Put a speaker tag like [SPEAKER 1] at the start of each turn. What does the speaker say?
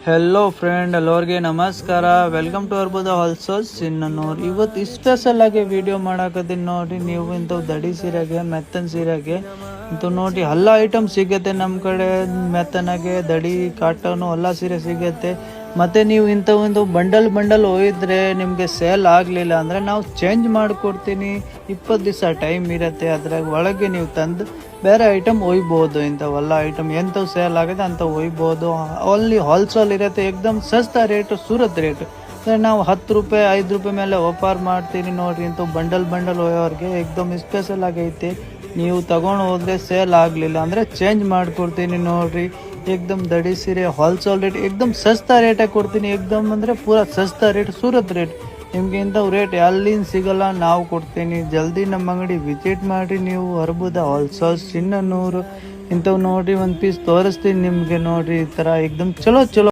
[SPEAKER 1] Hello friend, ಎಲ್ಲರಿಗೆ ನಮಸ್ಕಾರ. Welcome to Arbuda wholesales Sinnanur. ಇವತ್ತು ಸ್ಪೆಷಲ್ ಆಗಿ ವಿಡಿಯೋ ಮಾಡಾಕತ್ತೀನಿ ನೋಡ್ರಿ. ನೀವು ಇಂಥವು ದಡಿ ಸೀರೆಗೆ, ಮೆತ್ತನ್ ಸೀರೆಗೆ ಇಂಥವು ನೋಡ್ರಿ ಎಲ್ಲ ಐಟಮ್ ಸಿಗುತ್ತೆ ನಮ್ಮ ಕಡೆ. ಮೆತ್ತನಾಗೆ ದಡಿ, ಕಾಟನು ಎಲ್ಲ ಸೀರೆ ಸಿಗುತ್ತೆ. ಮತ್ತು ನೀವು ಇಂಥವು ಬಂಡಲ್ ಒಯ್ದ್ರೆ ನಿಮಗೆ ಸೇಲ್ ಆಗಲಿಲ್ಲ ಅಂದರೆ ನಾವು ಚೇಂಜ್ ಮಾಡಿಕೊಡ್ತೀನಿ. 20 ದಿವಸ ಟೈಮ್ ಇರುತ್ತೆ. ಅದ್ರಾಗ ಒಳಗೆ ನೀವು ತಂದು ಬೇರೆ ಐಟಮ್ ಒಯ್ಬೋದು. ಇಂಥವೆಲ್ಲ ಐಟಮ್ ಎಂಥವು ಸೇಲ್ ಆಗುತ್ತೆ ಅಂಥವು ಒಯ್ಬೋದು. ಅಲ್ಲಿ ಹೋಲ್ಸೇಲ್ ಇರುತ್ತೆ, ಏಕ್ದಮ್ ಸಸ್ತಾ ರೇಟು, ಸೂರತ್ ರೇಟು. ನಾವು 10 ರೂಪಾಯಿ 5 ರೂಪಾಯಿ ಮೇಲೆ ವ್ಯಾಪಾರ ಮಾಡ್ತೀನಿ ನೋಡಿರಿ. ಇಂಥವು ಬಂಡಲ್ ಒಯ್ಯೋರಿಗೆ ಏಕ್ದಮ್ ಸ್ಪೆಷಲ್ ಆಗೈತಿ. ನೀವು ತಗೊಂಡು ಹೋದರೆ ಸೇಲ್ ಆಗಲಿಲ್ಲ ಅಂದರೆ ಚೇಂಜ್ ಮಾಡಿಕೊಡ್ತೀನಿ ನೋಡಿರಿ. ಏಕ್ದಮ್ ದಡಿ ಸೀರೆ ಹೋಲ್ಸೇಲ್ ರೇಟ್, ಏಕ್ದಮ್ ಸಸ್ತಾ ರೇಟಾಗಿ ಕೊಡ್ತೀನಿ. ಏಕ್ದಮ್ ಅಂದರೆ ಪೂರಾ ಸಸ್ತಾ ರೇಟ್, ಸೂರತ್ ರೇಟ್. ನಿಮಗೆ ಇಂಥವು ರೇಟ್ ಎಲ್ಲಿಂದ ಸಿಗಲ್ಲ, ನಾವು ಕೊಡ್ತೀನಿ. ಜಲ್ದಿ ನಮ್ಮ ಅಂಗಡಿ ವಿಸಿಟ್ ಮಾಡಿರಿ ನೀವು. ಅರ್ಬುದ ಹೋಲ್ಸೇಲ್ಸ್ ಸಿನ್ನನೂರು. ಇಂಥವು ನೋಡಿರಿ, ಒಂದು ಪೀಸ್ ತೋರಿಸ್ತೀನಿ ನಿಮಗೆ. ನೋಡಿರಿ ಈ ಥರ ಏಕ್ದಮ್ ಚಲೋ